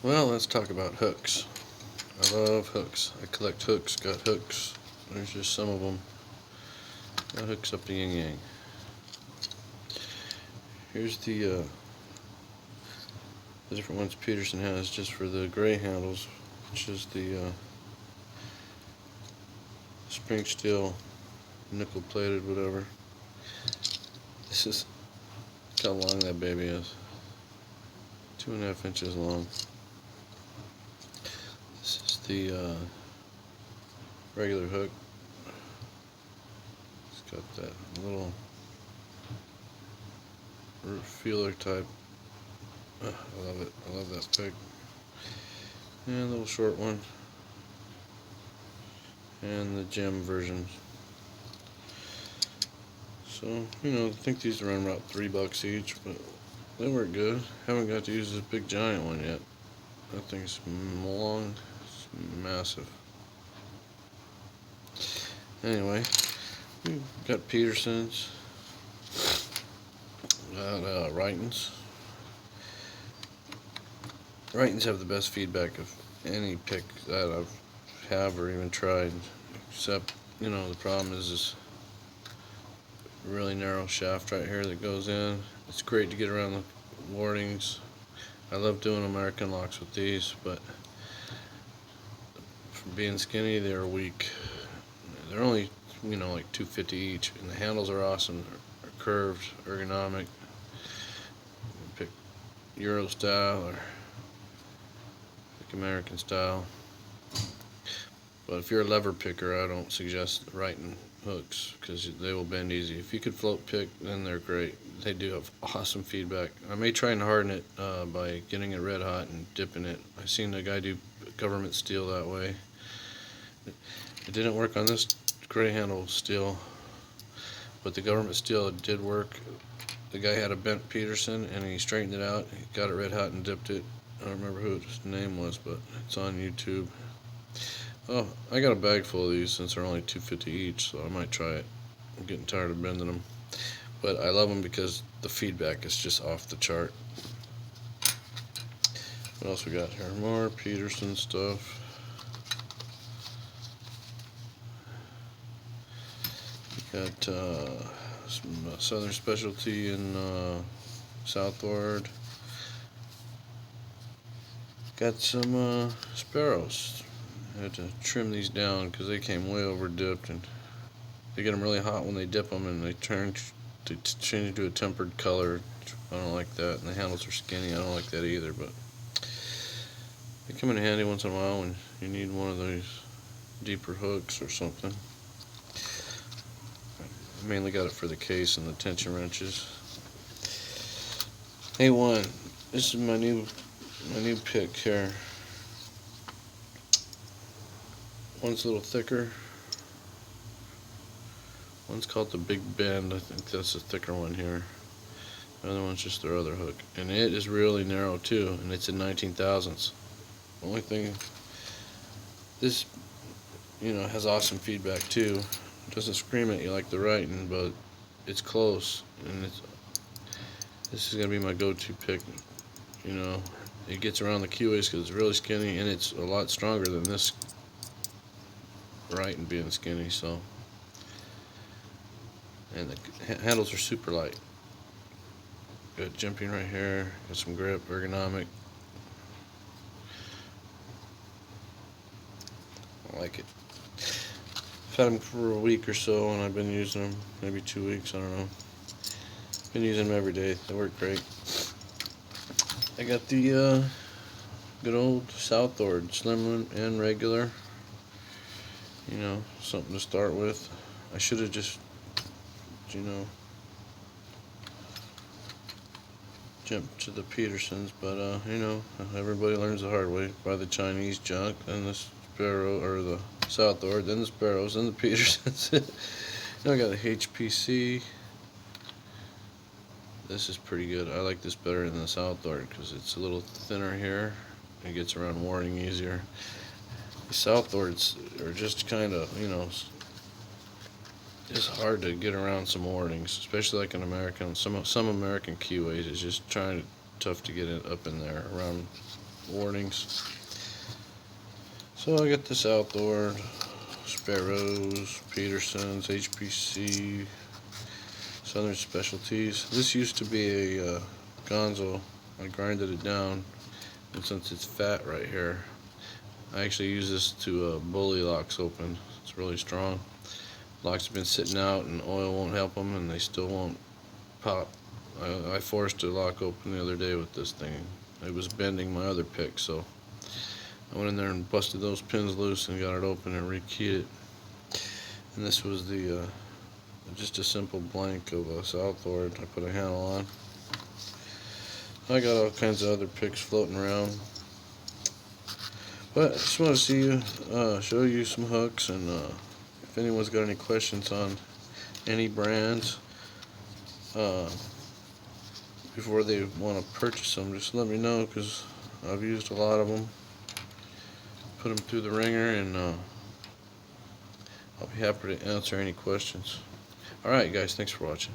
Well, let's talk about hooks. I love hooks. I collect hooks, got hooks. There's just some of them. Got hooks up the yin yang. Here's the different ones Peterson has just for the gray handles, which is the spring steel, nickel plated, whatever. This is how long that baby is. 2.5 inches long. This is the regular hook. It's got that little feeler type. I love it. I love that peg. And a little short one. And the gem version. So, I think these run about $3 each, but they work good. Haven't got to use this big giant one yet. That thing's long. It's massive. Anyway, we've got Petersons. Got Writons. Writons have the best feedback of any pick that I've or even tried. Except, the problem is really narrow shaft right here that goes in. It's great to get around the wardings. I love doing American locks with these, but from being skinny, they're weak. They're only, like $2.50 each, and the handles are awesome. They're curved, ergonomic. Pick Euro style or pick American style. But if you're a lever picker, I don't suggest Writing hooks because they will bend easy. If you could float pick, then they're great. They do have awesome feedback. I may try and harden it by getting it red hot and dipping it. I've seen a guy do government steel that way. It didn't work on this gray handle steel, but the government steel, it did work. The guy had a bent Peterson and he straightened it out. He got it red hot and dipped it. I don't remember who his name was, but it's on YouTube. Oh, I got a bag full of these since they're only $2.50 each, so I might try it. I'm getting tired of bending them. But I love them because the feedback is just off the chart. What else we got here? More Peterson stuff. We got some Southern Specialty in Southward. Got some sparrows. I had to trim these down because they came way over dipped, and they get them really hot when they dip them, and they change to a tempered color. I don't like that, and the handles are skinny. I don't like that either, but they come in handy once in a while when you need one of those deeper hooks or something. I mainly got it for the case and the tension wrenches. A1. This is my new pick here. One's a little thicker. One's called the Big Bend. I think that's the thicker one here. The other one's just their other hook. And it is really narrow too, and it's in 19 thousandths. The only thing, this, has awesome feedback too. It doesn't scream at you like the Writing, but it's close. And this is going to be my go-to pick. It gets around the keyways because it's really skinny, and it's a lot stronger than this Writing being skinny, so. And the handles are super light. Got jimping right here, got some grip, ergonomic. I like it. I've had them for a week or so, and I've been using them maybe 2 weeks, I don't know. Been using them every day. They work great. I got the good old Southward, slim and regular. Something to start with. I should have just, jumped to the Petersons, but everybody learns the hard way. Buy the Chinese junk, then the Sparrow, or the Southward, then the Sparrows, then the Petersons. Now I got the HPC. This is pretty good. I like this better than the Southward because it's a little thinner here. It gets around warding easier. The Southwards are just kind of, it's hard to get around some wardings, especially like an American. Some American keyways is just tough to get it up in there around warnings. So I got this outdoor, Sparrows, Peterson's, HPC, Southern Specialties. This used to be a Gonzo. I grinded it down, and since it's fat right here, I actually use this to bully locks open. It's really strong. Locks have been sitting out and oil won't help them, and they still won't pop. I forced a lock open the other day with this thing. It was bending my other pick, so I went in there and busted those pins loose and got it open and rekeyed it. And this was the just a simple blank of a Southward. I put a handle on. I got all kinds of other picks floating around. But I just want to see you, show you some hooks, and if anyone's got any questions on any brands before they want to purchase them, just let me know, because I've used a lot of them. Put them through the ringer, and I'll be happy to answer any questions. Alright guys, thanks for watching.